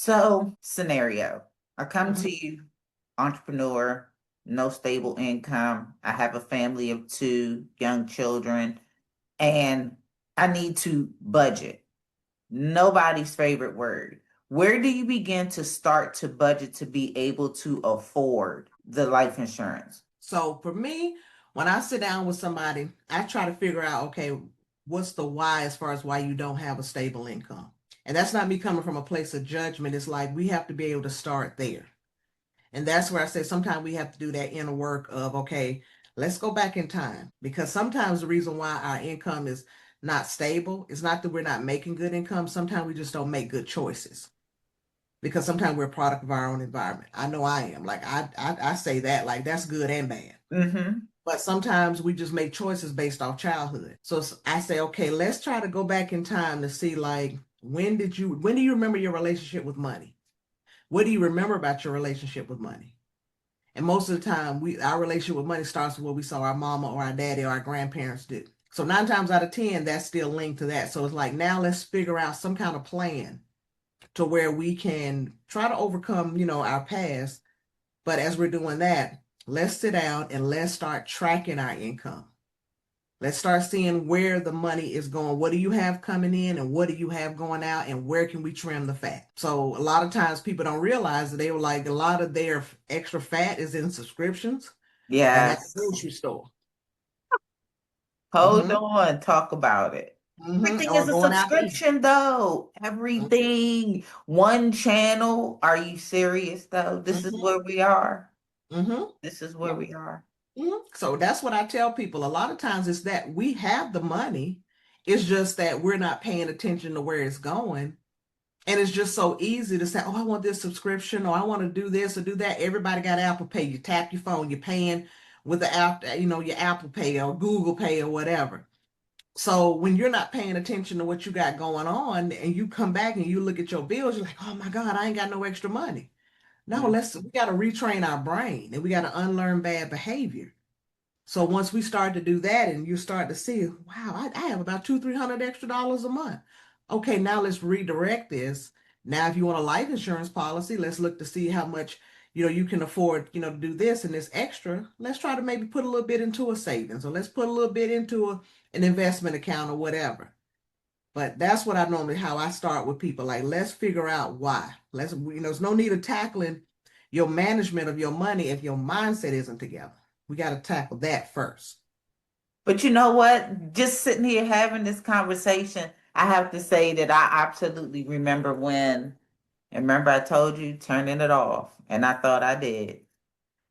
So, scenario, I come Mhm. to you, entrepreneur, no stable income. I have a family of two young children, and I need to budget. Nobody's favorite word. Where do you begin to start to budget to be able to afford the life insurance? So for me, when I sit down with somebody, I try to figure out, okay, what's the why as far as why you don't have a stable income. And that's not me coming from a place of judgment. It's like we have to be able to start there. And that's where I say sometimes we have to do that inner work of, okay, let's go back in time. Because sometimes the reason why our income is not stable is not that we're not making good income. Sometimes we just don't make good choices. Because sometimes we're a product of our own environment. I know I am. Like I say that like that's good and bad. Mm-hmm. But sometimes we just make choices based off childhood. So I say, okay, let's try to go back in time to see like when do you remember your relationship with money? What do you remember about your relationship with money? And most of the time, our relationship with money starts with what we saw our mama or our daddy or our grandparents do. So 9 times out of 10, that's still linked to that. So it's like now let's figure out some kind of plan to where we can try to overcome, our past. But as we're doing that, let's sit down and let's start tracking our income. Let's start seeing where the money is going. What do you have coming in and what do you have going out and where can we trim the fat? So a lot of times people don't realize that they were like a lot of their extra fat is in subscriptions and at the Yes. grocery store. Hold Mm-hmm. on, talk about it. Mm-hmm. Everything Or is a going out to eat. subscription, though. Everything. One channel. Are you serious, though? This is Mm-hmm. where we are. Mm-hmm. This is where Yep. we are. Mhm. So that's what I tell people. A lot of times it's that we have the money. It's just that we're not paying attention to where it's going. And it's just so easy to say, oh, I want this subscription or I want to do this or do that. Everybody got Apple Pay. You tap your phone, you're paying with the app, your Apple Pay or Google Pay or whatever. So when you're not paying attention to what you got going on and you come back and you look at your bills, you're like, oh my God, I ain't got no extra money. No, Mm. we got to retrain our brain and we got to unlearn bad behavior. So once we start to do that and you start to see, wow, I have about two, $300 extra a month. Okay, now let's redirect this. Now, if you want a life insurance policy, let's look to see how much, you can afford, to do this and this extra. Let's try to maybe put a little bit into a savings or let's put a little bit into an investment account or whatever. But that's what I normally, how I start with people. Like, let's figure out why. There's no need of tackling your management of your money if your mindset isn't together. We got to tackle that first. But you know what? Just sitting here having this conversation, I have to say that I absolutely remember when, and remember I told you turning it off, and I thought I did.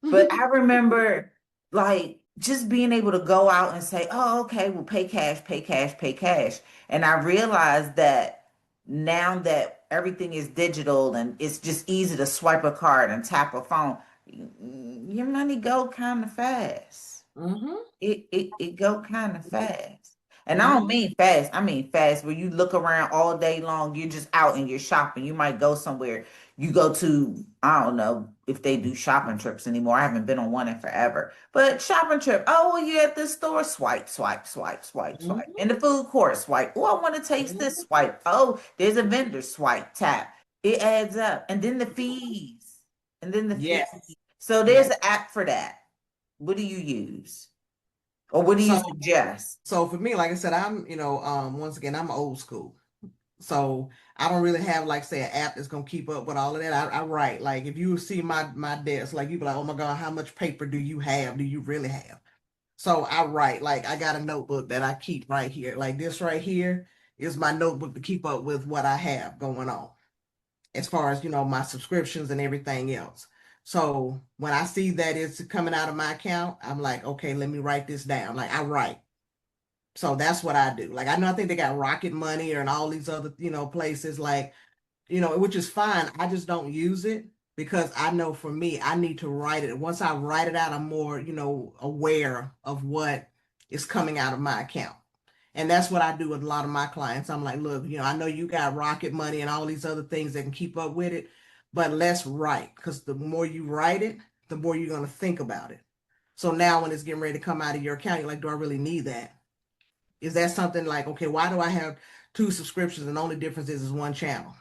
But I remember like just being able to go out and say, oh, okay, well, pay cash, pay cash, pay cash. And I realized that now that everything is digital and it's just easy to swipe a card and tap a phone, your money go kind of fast. Mm-hmm. It go kind of fast. And I don't Mm-hmm. mean fast. I mean fast where you look around all day long. You're just out and you're shopping. You might go somewhere. You go to, I don't know if they do shopping trips anymore. I haven't been on one in forever. But shopping trip. Oh, well, you're at the store. Swipe, swipe, swipe, swipe, swipe. In the food court, swipe. Oh, I want to taste this. Mm-hmm. Swipe. Oh, there's a vendor. Swipe, tap. It adds up. And then the fees. And then the fees. Yes. So there's Yes. an app for that. What do you use? Or what do you So suggest? so for me, like I said, I'm, once again, I'm old school. So I don't really have like say an app that's gonna keep up with all of that. I write. Like if you see my desk, like you be like, oh my God, how much paper do you have? Do you really have? So I write, like I got a notebook that I keep right here. Like this right here is my notebook to keep up with what I have going on as far as, my subscriptions and everything else. So when I see that it's coming out of my account, I'm like, okay, let me write this down. Like I write. So that's what I do. Like I know I think they got Rocket Money and all these other, places like, which is fine. I just don't use it because I know for me, I need to write it. Once I write it out, I'm more, aware of what is coming out of my account. And that's what I do with a lot of my clients. I'm like, look, I know you got Rocket Money and all these other things that can keep up with it, but let's write because the more you write it, the more you're going to think about it. So now when it's getting ready to come out of your account, you're like, do I really need that? Is that something like, okay, why do I have two subscriptions and the only difference is one channel?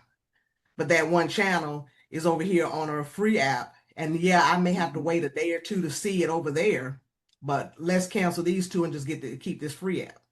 but that one channel is over here on a free app. And yeah, I may have to wait a day or two to see it over there, but let's cancel these two and just keep this free app.